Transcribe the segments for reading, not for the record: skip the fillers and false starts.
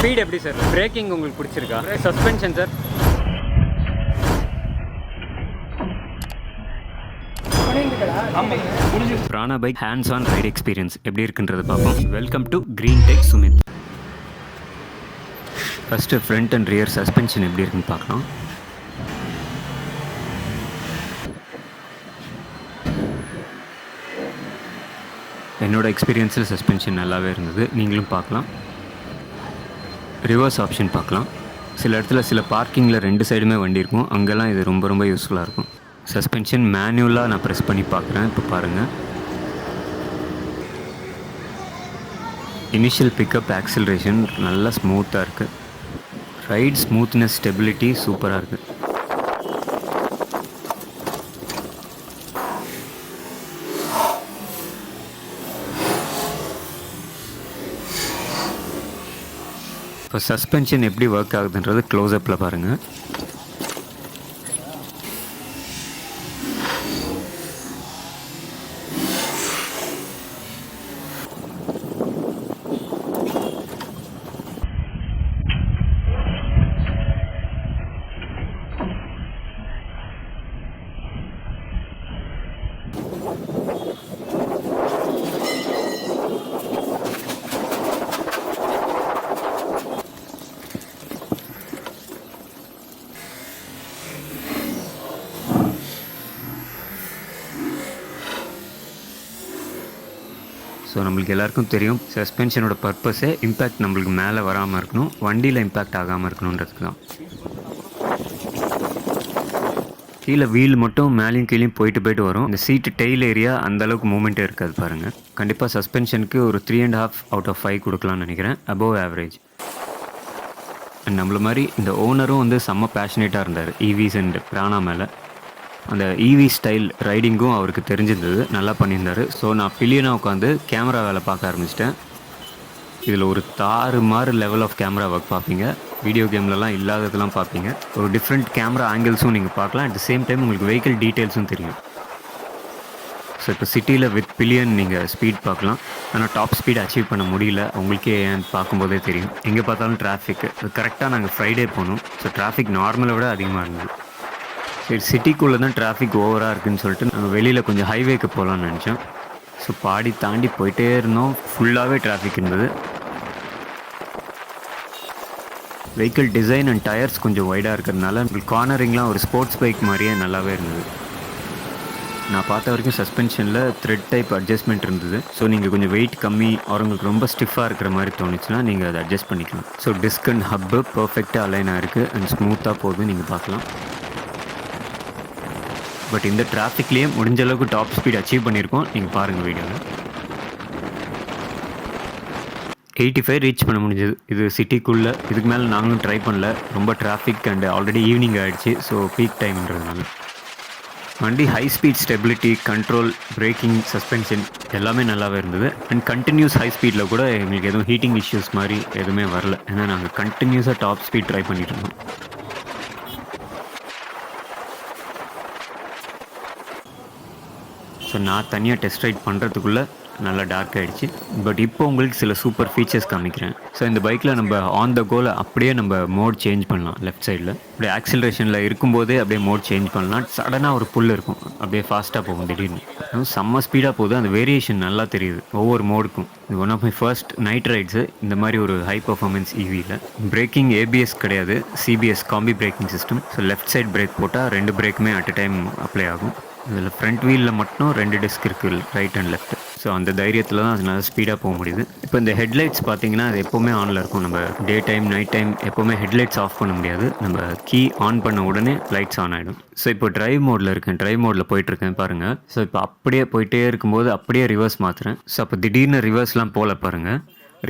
Speed எப்படி sir? Braking உங்களுக்கு பிடிச்சிருக்கா? Suspension sir? Prana bike hands on ride experience எப்படி இருக்குன்றதை பார்ப்போம். Welcome to Green Tech Sumit. First front and rear suspension எப்படி இருக்குன்னு பார்க்கலாம். என்னோடய எக்ஸ்பீரியன்ஸில் சஸ்பென்ஷன் நல்லாவே இருந்தது, நீங்களும் பார்க்கலாம். ரிவர்ஸ் ஆப்ஷன் பார்க்கலாம். சில இடத்துல சில பார்க்கிங்கில் 2 சைடுமே வண்டி இருக்கும், அங்கெல்லாம் இது ரொம்ப ரொம்ப யூஸ்ஃபுல்லாக இருக்கும். சஸ்பென்ஷன் மேனுவலாக நான் ப்ரெஸ் பண்ணி பார்க்குறேன். இப்போ பாருங்கள், இனிஷியல் பிக்கப் ஆக்சிலரேஷன் நல்லா ஸ்மூத்தாக இருக்குது. ரைட் ஸ்மூத்னஸ் ஸ்டெபிலிட்டி சூப்பராக இருக்குது. இப்போ சஸ்பென்ஷன் எப்படி ஒர்க் ஆகுதுன்றது க்ளோஸ்அப்பில் பாருங்கள். ஸோ நம்மளுக்கு எல்லாருக்கும் தெரியும், சஸ்பென்ஷனோட பர்பஸே இம்பேக்ட் நம்மளுக்கு மேலே வராமல் இருக்கணும், வண்டியில் இம்பேக்ட் ஆகாமல் இருக்கணுன்றதுக்கு தான். கீழே வீல் மட்டும் மேலேயும் கீழேயும் போயிட்டு வரும். இந்த சீட்டு டெயில் ஏரியா அந்தளவுக்கு மூமெண்ட்டே இருக்காது பாருங்கள். கண்டிப்பாக சஸ்பென்ஷனுக்கு ஒரு 3.5 out of 5 கொடுக்கலான்னு நினைக்கிறேன், அபோவ் ஆவரேஜ். அண்ட் நம்மள மாதிரி இந்த ஓனரும் வந்து செம்ம பேஷனேட்டாக இருந்தார் ஈவிஸ் அண்ட் பிரானா மேலே. அந்த ஈவி ஸ்டைல் ரைடிங்கும் அவருக்கு தெரிஞ்சிருந்தது, நல்லா பண்ணியிருந்தார். ஸோ நான் பில்லியனாக உட்காந்து கேமரா வேலை பார்க்க ஆரம்பிச்சிட்டேன். இதில் ஒரு தாறுமாறு லெவல் ஆஃப் கேமரா ஒர்க் பார்ப்பீங்க, வீடியோ கேம்லலாம் இல்லாததெல்லாம் பார்ப்பீங்க. ஒரு டிஃப்ரெண்ட் கேமரா ஆங்கிள்ஸும் நீங்கள் பார்க்கலாம். அட் த சேம் டைம் உங்களுக்கு வெஹிக்கிள் டீட்டெயில்ஸும் தெரியும். ஸோ இப்போ சிட்டியில் வித் பில்லியன் நீங்கள் ஸ்பீட் பார்க்கலாம், ஆனால் டாப் ஸ்பீட் அச்சீவ் பண்ண முடியல. உங்களுக்கே ஏன் பார்க்கும்போதே தெரியும், எங்கே பார்த்தாலும் டிராஃபிக்கு. அது கரெக்டாக நாங்கள் ஃப்ரைடே போனோம், ஸோ டிராஃபிக் நார்மலை விட அதிகமாக இருந்தது. சரி, சிட்டிக்குள்ளே தான் டிராஃபிக் ஓவராக இருக்குதுன்னு சொல்லிட்டு நாங்கள் வெளியில் கொஞ்சம் ஹைவேக்கு போகலான்னு நினச்சோம். ஸோ பாடி தாண்டி போயிட்டே இருந்தோம், ஃபுல்லாகவே டிராஃபிக் இருந்தது. வெஹிக்கிள் டிசைன் அண்ட் டயர்ஸ் கொஞ்சம் வைடாக இருக்கிறதுனால கார்னரிங்லாம் ஒரு ஸ்போர்ட்ஸ் பைக் மாதிரியே நல்லாவே இருந்தது. நான் பார்த்த வரைக்கும் சஸ்பென்ஷனில் த்ரெட் டைப் அட்ஜஸ்ட்மெண்ட் இருந்தது. ஸோ நீங்கள் கொஞ்சம் வெயிட் கம்மி உங்களுக்கு ரொம்ப ஸ்டிஃபாக இருக்கிற மாதிரி தோணுச்சுன்னா நீங்கள் அதை அட்ஜஸ்ட் பண்ணிக்கலாம். ஸோ டிஸ்க் அண்ட் ஹப்பு பர்ஃபெக்டாக அலைனாக இருக்குது அண்ட் ஸ்மூத்தாக போகுது, நீங்கள் பார்க்கலாம். பட் இந்த டிராஃபிக்லேயே முடிஞ்ச அளவுக்கு டாப் ஸ்பீட் அச்சீவ் பண்ணியிருக்கோம், நீங்கள் பாருங்கள் வீடியோவில். 85 ரீச் பண்ண முடிஞ்சது. இது சிட்டிக்குள்ளே. இதுக்கு மேலே நாங்களும் ட்ரை பண்ணல, ரொம்ப டிராஃபிக் அண்ட் ஆல்ரெடி ஈவினிங் ஆகிடுச்சு. ஸோ பீக் டைம்ன்றதுனால வண்டி high speed stability, control, braking, suspension எல்லாமே நல்லாவே இருந்தது. அண்ட் கண்டினியூஸ் ஹை ஸ்பீடில் கூட எங்களுக்கு எதுவும் ஹீட்டிங் இஷ்யூஸ் மாதிரி எதுவுமே வரல, ஏன்னா நாங்கள் கண்டினியூஸாக டாப் ஸ்பீட் ட்ரை பண்ணிட்டு இருந்தோம். ஸோ நான் தனியாக டெஸ்ட் ரைட் பண்ணுறதுக்குள்ளே நல்லா டார்க் ஆகிடுச்சு. பட் இப்போ உங்களுக்கு சில சூப்பர் ஃபீச்சர்ஸ் காமிக்கிறேன். ஸோ இந்த பைக்கில் நம்ம ஆன் த கோல அப்படியே நம்ம மோட் சேஞ்ச் பண்ணலாம். லெஃப்ட் சைடில் அப்படியே ஆக்சிலரேஷனில் இருக்கும்போதே அப்படியே மோட் சேஞ்ச் பண்ணலாம். சடனாக ஒரு புல் இருக்கும், அப்படியே ஃபாஸ்ட்டாக போகும், திடீர்னு செம்ம ஸ்பீடாக போகுது. அந்த வேரியேஷன் நல்லா தெரியுது ஒவ்வொரு மோடுக்கும். இது one of my first night rides இந்த மாதிரி ஒரு ஹை பர்ஃபார்மன்ஸ் ஈவியில். பிரேக்கிங் ஏபிஎஸ் கிடையாது, CBS combi braking system. So left side brake போட்டால் 2 பிரேக்குமே அட் அ டைம் அப்ளை ஆகும். இதில் ஃப்ரண்ட் வீலில் மட்டும் 2 டிஸ்க் இருக்குது, ரைட் அண்ட் லெஃப்ட். ஸோ அந்த தைரியத்தில் தான் அது நல்லா ஸ்பீடாக போக முடியுது. இப்போ இந்த ஹெட்லைட்ஸ் பார்த்தீங்கன்னா அது எப்போவுமே ஆனில் இருக்கும். நம்ம டே டைம் நைட் டைம் எப்போவுமே ஹெட்லைட்ஸ் ஆஃப் பண்ண முடியாது. நம்ம கீ ஆன் பண்ண உடனே லைட்ஸ் ஆன் ஆகிடும். ஸோ இப்போ ட்ரைவ் மோடில் இருக்கேன், ட்ரைவ் மோடில் போயிட்டுருக்கேன் பாருங்கள். ஸோ இப்போ அப்படியே போயிட்டே இருக்கும்போது அப்படியே ரிவர்ஸ் மாற்றுறேன். ஸோ அப்போ திடீர்னு ரிவர்ஸ்லாம் போகல பாருங்கள்,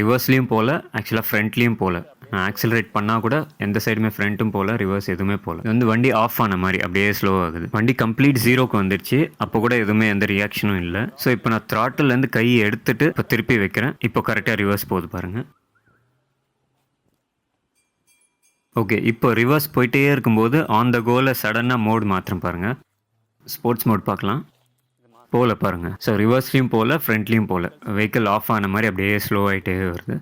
ரிவர்ஸ்லேயும் போகல, ஆக்சுவலாக ஃப்ரண்ட்லேயும் போகல. நான் ஆக்சிலரேட் பண்ணால் கூட எந்த சைடுமே ஃப்ரண்ட்டும் போகல, ரிவர்ஸ் எதுவுமே போகல. இது வந்து வண்டி ஆஃப் ஆன மாதிரி அப்படியே ஸ்லோ ஆகுது. வண்டி கம்ப்ளீட் 0க்கு வந்துடுச்சு, அப்போ கூட எதுவுமே எந்த ரியாக்ஷனும் இல்லை. ஸோ இப்போ நான் த்ராட்டிலேருந்து கையை எடுத்துட்டு இப்போ திருப்பி வைக்கிறேன். இப்போ கரெக்டாக ரிவர்ஸ் போகுது பாருங்கள். ஓகே, இப்போ ரிவர்ஸ் போயிட்டே இருக்கும்போது ஆன் த கோல சடனாக மோட் மாத்திரம் பாருங்கள். ஸ்போர்ட்ஸ் மோட் பார்க்கலாம், பாருங்கள். ஸோ ரிவர்ஸ்லேயும் போகல, ஃப்ரண்ட்லேயும் போகல, வெஹிக்கிள் ஆஃப் ஆன மாதிரி அப்படியே ஸ்லோ ஆகிட்டே வருது.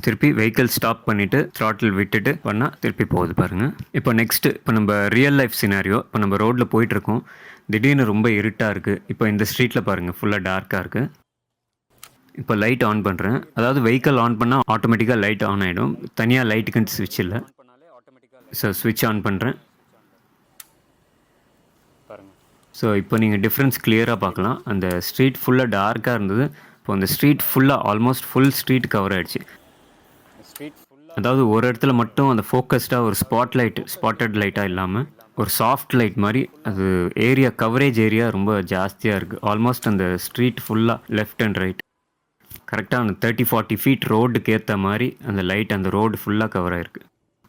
திருப்பி வெஹிக்கிள் ஸ்டாப் பண்ணிவிட்டு த்ராட்டில் விட்டுட்டு பண்ணால் திருப்பி போகுது பாருங்கள். இப்போ நெக்ஸ்ட்டு இப்போ நம்ம ரியல் லைஃப் சினாரியோ. இப்போ நம்ம ரோட்டில் போயிட்டுருக்கோம், திடீர்னு ரொம்ப இருட்டாக இருக்குது. இப்போ இந்த ஸ்ட்ரீட்டில் பாருங்கள் ஃபுல்லாக டார்க்காக இருக்குது. இப்போ லைட் ஆன் பண்ணுறேன். அதாவது வெஹிக்கிள் ஆன் பண்ணால் ஆட்டோமேட்டிக்காக லைட் ஆன் ஆகிடும். தனியாக லைட்டுக்குன்னு ஸ்விட்ச் இல்லை. ஸோ ஸ்விட்ச் ஆன் பண்ணுறேன். ஸோ இப்போ நீங்கள் டிஃப்ரென்ஸ் கிளியராக பார்க்கலாம். அந்த ஸ்ட்ரீட் ஃபுல்லாக டார்க்காக இருந்தது. இப்போ அந்த ஸ்ட்ரீட் ஃபுல்லாக ஆல்மோஸ்ட் ஃபுல் ஸ்ட்ரீட் கவர் ஆகிடுச்சு. அதாவது ஒரு இடத்துல மட்டும் அந்த ஃபோக்கஸ்டாக ஒரு ஸ்பாட்டட் லைட்டாக இல்லாமல் ஒரு சாஃப்ட் லைட் மாதிரி அது ஏரியா கவரேஜ் ஏரியா ரொம்ப ஜாஸ்தியாக இருக்குது. ஆல்மோஸ்ட் அந்த ஸ்ட்ரீட் ஃபுல்லாக லெஃப்ட் அண்ட் ரைட் கரெக்டாக அந்த 30-40 ஃபீட் ரோடுக்கு ஏற்ற மாதிரி அந்த லைட் அந்த ரோடு ஃபுல்லாக கவர் ஆகிருக்கு.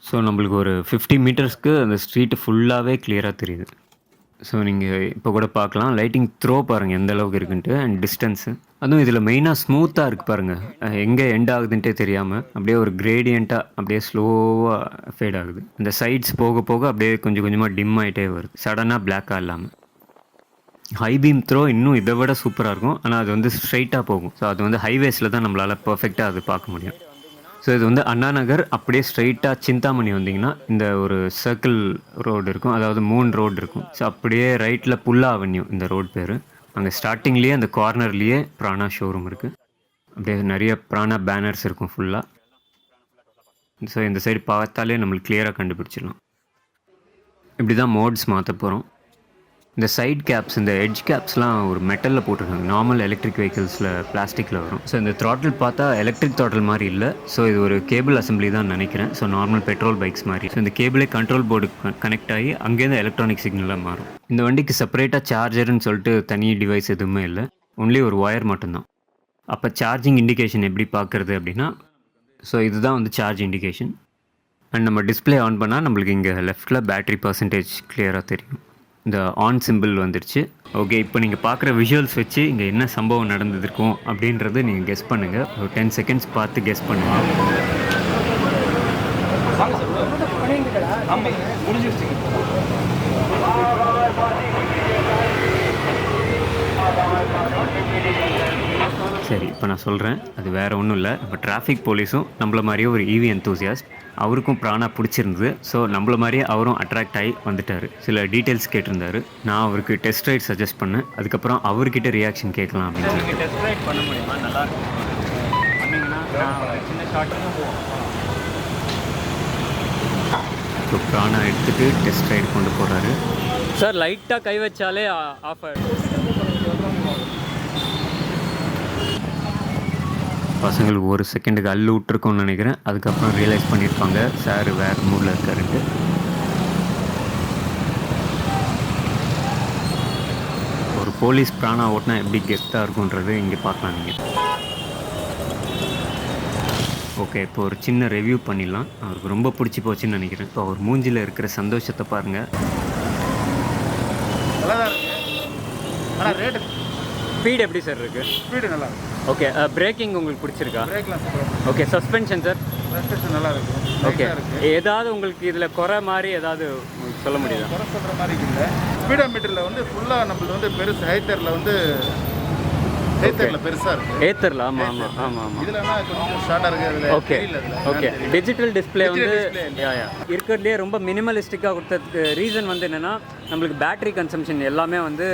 ஸோ நம்மளுக்கு ஒரு 50 மீட்டர்ஸ்க்கு அந்த ஸ்ட்ரீட்டு ஃபுல்லாகவே கிளியராக தெரியுது. ஸோ நீங்கள் இப்போ கூட பார்க்கலாம் லைட்டிங் த்ரோ பாருங்கள் எந்த அளவுக்கு இருக்குன்ட்டு அண்ட் டிஸ்டன்ஸு. அதுவும் இதில் மெயினாக ஸ்மூத்தாக இருக்குது பாருங்கள். எங்கே எண்ட் ஆகுதுன்ட்டே தெரியாமல் அப்படியே ஒரு கிரேடியண்ட்டாக அப்படியே ஸ்லோவாக ஃபேட் ஆகுது. இந்த சைட்ஸ் போக போக அப்படியே கொஞ்சம் கொஞ்சமாக டிம் ஆகிட்டே வருது, சடனாக பிளாக்காக இல்லாமல். ஹை பீம் த்ரோ இன்னும் இதை விட சூப்பராக இருக்கும். ஆனால் அது வந்து ஸ்ட்ரைட்டாக போகும். ஸோ அது வந்து ஹைவேஸில் தான் நம்மளால் பர்ஃபெக்டாக அது பார்க்க முடியும். ஸோ இது வந்து அண்ணா நகர் அப்படியே ஸ்ட்ரைட்டாக சிந்தாமணி வந்தீங்கன்னா இந்த ஒரு சர்க்கிள் ரோடு இருக்கும், அதாவது 3 ரோடு இருக்கும். ஸோ அப்படியே ரைட்டில் புல்லா அவென்யூ இந்த ரோடு பேர். அங்கே ஸ்டார்டிங்லேயே அந்த கார்னர்லேயே ப்ரானா ஷோரூம் இருக்குது. அப்படியே நிறைய ப்ரானா பேனர்ஸ் இருக்கும் ஃபுல்லாக. ஸோ இந்த சைடு பார்த்தாலே நம்மளுக்கு கிளியராக கண்டுபிடிச்சிடலாம். இப்படி தான் மோட்ஸ் மாற்ற போகிறோம். இந்த சைட் கேப்ஸ் இந்த எட்ஜ் கேப்ஸ்லாம் ஒரு மெட்டலில் போட்டிருக்காங்க. நார்மல் எலக்ட்ரிக் வெஹிக்கிள்ஸில் பிளாஸ்டிக்கில் வரும். ஸோ இந்த த்ராட்டில் பார்த்தா எலக்ட்ரிக் த்ராட்டில் மாதிரி இல்லை. ஸோ இது ஒரு கேபிள் அசம்பிளி தான் நினைக்கிறேன். ஸோ நார்மல் பெட்ரோல் பைக்ஸ் மாதிரி. ஸோ இந்த கேபிளே கண்ட்ரோல் போர்டு கனெக்ட் ஆகி அங்கேருந்து எலக்ட்ரானிக் சிக்னலாக மாறும். இந்த வண்டிக்கு செப்பரேட்டாக சார்ஜர்னு சொல்லிட்டு தனி டிவைஸ் எதுவுமே இல்லை, ஒன்லி ஒரு ஒயர் மட்டும்தான். அப்போ சார்ஜிங் இண்டிகேஷன் எப்படி பார்க்குறது அப்படின்னா, ஸோ இதுதான் வந்து சார்ஜ் இண்டிகேஷன். அண்ட் நம்ம டிஸ்பிளே ஆன் பண்ணால் நம்மளுக்கு இங்கே லெஃப்ட்டில் பேட்டரி பர்சன்டேஜ் கிளியராக தெரியும். இந்த ஆன் சிம்பிள் வந்துடுச்சு. ஓகே, இப்போ நீங்கள் பார்க்குற விஷுவல்ஸ் வச்சு இங்கே என்ன சம்பவம் நடந்திருக்கும் அப்படின்றது நீங்கள் கெஸ் பண்ணுங்கள். ஒரு 10 செகண்ட்ஸ் பார்த்து கெஸ் பண்ணுங்கள். சரி, இப்போ நான் சொல்கிறேன். அது வேறு ஒன்றும் இல்லை. இப்போ டிராஃபிக் போலீஸும் நம்மள மாதிரியே ஒரு ஈவி என்தூசியாஸ்ட். அவருக்கும் ப்ரானா பிடிச்சிருந்தது. ஸோ நம்மள மாதிரியே அவரும் அட்ராக்ட் ஆகி வந்துட்டார். சில டீட்டெயில்ஸ் கேட்டிருந்தாரு. நான் அவருக்கு டெஸ்ட் ரைட் சஜஸ்ட் பண்ணேன். அதுக்கப்புறம் அவர்கிட்ட ரியாக்ஷன் கேட்கலாம் அப்படின்னு சொல்லி. டெஸ்ட் ரைட் பண்ண முடியுமா? நல்லா ஸோ ப்ரானா எடுத்துகிட்டு டெஸ்ட் ரைடு கொண்டு போகிறாரு. சார் லைட்டாக கை வச்சாலே ஆஃப் ஆகிடும். பசங்களுக்கு ஒரு செகண்டுக்கு அள்ளு விட்டுருக்கோன்னு நினைக்கிறேன். அதுக்கப்புறம் ரியலைஸ் பண்ணியிருப்பாங்க சார் வேறு மூடில் இருக்காருன்ட்டு. ஒரு போலீஸ் ப்ரானா ஓட்டினா எப்படி கெத்தாக இருக்குன்றது இங்கே பார்க்கலாம் நீங்கள். ஓகே, இப்போ ஒரு சின்ன ரிவ்யூ பண்ணிடலாம். அவருக்கு ரொம்ப பிடிச்சி போச்சுன்னு நினைக்கிறேன். இப்போ அவர் மூஞ்சியில் இருக்கிற சந்தோஷத்தை பாருங்கள். ஸ்பீட் எப்படி சார் இருக்குது? ஸ்பீடு நல்லா இருக்கு. ஓகே, பிரேக்கிங் உங்களுக்கு பிடிச்சிருக்கா? பிரேக்லாம் சூப்பராக. Okay, suspension sir? சஸ்பென்ஷன் நல்லா இருக்கும். ஓகே, ஏதாவது உங்களுக்கு இதில் குறை மாதிரி ஏதாவது சொல்ல முடியுதா? குறை சொல்கிற மாதிரி இல்லை. ஸ்பீடோ மீட்டரில் வந்து ஃபுல்லாக நம்மளுக்கு வந்து பெருசு. ஹைத்தரில் வந்து ஹைத்தரில் பெருசாக இருக்குது. ஏத்தரில் ஆமாம் ஆமாம் ஆமாம் ஆமாம். இதுலனா கொஞ்சம் ஷார்ட்டாக இருக்குது. Okay okay. டிஜிட்டல் டிஸ்பிளே வந்து இருக்கிறதுலே ரொம்ப மினிமலிஸ்டிக்காக கொடுத்ததுக்கு ரீசன் வந்து என்னென்னா, நம்மளுக்கு பேட்டரி கன்சம்ஷன் எல்லாமே வந்து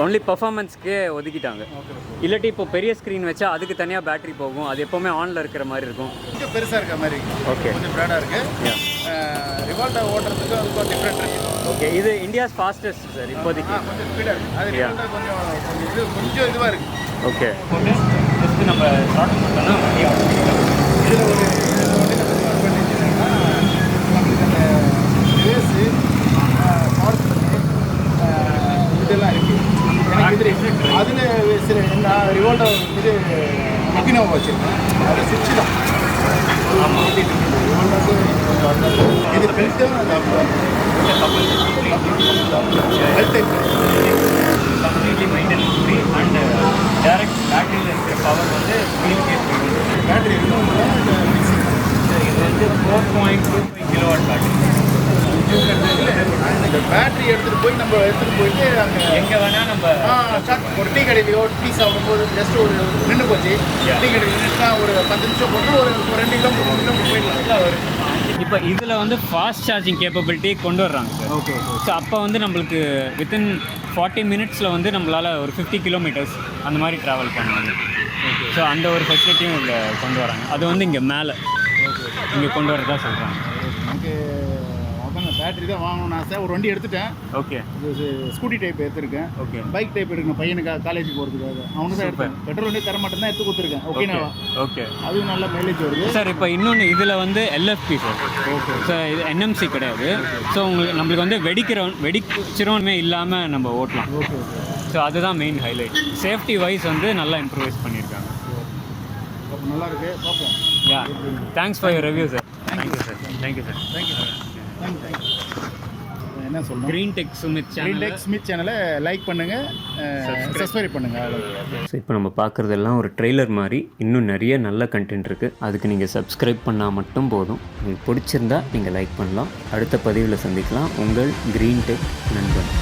ஒன்லி பர்ஃபார்மன்ஸ்க்கே ஒதுக்கிட்டாங்க. இல்லாட்டி இப்போ பெரிய ஸ்க்ரீன் வச்சா அதுக்கு தனியாக பேட்டரி போகும். அது எப்போவுமே ஆனில் இருக்கிற மாதிரி இருக்கும். கொஞ்சம் பெருசாக இருக்கிற மாதிரி. ஓகே, கொஞ்சம் ப்ராடாக இருக்குது. ரிவால்ட்டா ஓட்டுறதுக்கு அது கொஞ்சம் டிஃப்ரெண்ட் இருக்குது. ஓகே, இது இந்தியாஸ் ஃபாஸ்டஸ்ட் சார் இப்போதைக்கு. கொஞ்சம் ஸ்பீடாக இருக்குது. அது கொஞ்சம் இதுவாக இருக்குது. ஓகே, ஜஸ்ட் நம்ம ஸ்டார்ட் பண்ணோம்னா இதில் ஒரு அட்வான்டேஜ் என்னன்னா, நம்மளுக்கு அந்த ரேஸு இதெல்லாம் இருக்குது. அதில் சில நான் ரிவால்டோ இது ஒக்கினோவா வச்சுருக்கேன். அது சுவிட்சு தான். இது belt completely maintenance free and direct பேட்டரியில் இருக்கிற பவர் வந்து பேட்டரி இது வந்து 4.25 கிலோவாட் பேட்டரி. இந்த பேட்டரி எடுத்துகிட்டு போயிட்டு அங்கே எங்கே வேணால் நம்ம ஒரு டீ கடையிலையோ டீ சாப்பிடும்போது ஜஸ்ட் ஒரு நின்று போச்சு டீ கடையில் நின்றுனா ஒரு 10 நிமிஷம் போட்டு ஒரு 2 கிலோமீட்டர் 3 கிலோமீட்டர் போயிடலாம். இப்போ இதில் வந்து ஃபாஸ்ட் சார்ஜிங் கேப்பபிலிட்டி கொண்டு வர்றாங்க சார். ஓகே ஸோ அப்போ வந்து நம்மளுக்கு வித்தின் 40 மினிட்ஸில் வந்து நம்மளால் ஒரு 50 கிலோமீட்டர்ஸ் அந்த மாதிரி ட்ராவல் பண்ணலாம். ஸோ அந்த ஒரு ஃபெசிலிட்டியும் இதில் கொண்டு வராங்க. அது வந்து இங்கே மேலே இங்கே கொண்டு வரதா சொல்கிறாங்க. எனக்கு அதான் பேட்டரி தான் வாங்கணும்னு ஆசை. ஒரு வண்டி எடுத்துட்டேன். ஓகே. இது ஸ்கூட்டி டைப் எடுத்துருக்கேன். ஓகே. பைக் டைப் எடுக்கணும் பையனுக்கு காலேஜ் போகிறதுக்காக. அவனு தான் எடுத்தேன். பெட்ரோல் வண்டி தர மாட்டேன் தான் எடுத்து கொடுத்துருக்கேன். ஓகேனாவா? ஓகே. அதுவும் நல்ல மைலேஜ் வருது சார். இப்போ இன்னொன்று இதில் வந்து எல்எஃப்பி சார். ஓகே. ஸோ இது என்எம்சி கிடையாது. ஸோ நம்மளுக்கு வந்து வெடிச்சிரோமே இல்லாமல் நம்ம ஓட்டலாம். ஓகே. ஸோ அதுதான் மெயின் ஹைலைட். சேஃப்டி வைஸ் வந்து நல்லா இம்ப்ரூவைஸ் பண்ணியிருக்காங்க. நல்லா இருக்கு, பார்ப்போம். Yeah, thanks for your review sir. Thank you sir. Thank you sir. Thank you sir. Thank you. என்ன சொல்லணும்? க்ரீன் டெக் ஸ்மித் சேனலை லைக் பண்ணுங்கள், சப்ஸ்கிரைப் பண்ணுங்கள். அவ்வளோ. ஸோ இப்போ நம்ம பார்க்குறதெல்லாம் ஒரு ட்ரெய்லர் மாதிரி. இன்னும் நிறைய நல்ல கண்டென்ட் இருக்குது. அதுக்கு நீங்கள் சப்ஸ்கிரைப் பண்ணால் மட்டும் போதும். உங்களுக்கு பிடிச்சிருந்தா நீங்கள் லைக் பண்ணலாம். அடுத்த பதிவில் சந்திக்கலாம். உங்கள் க்ரீன் டெக் நண்பன்.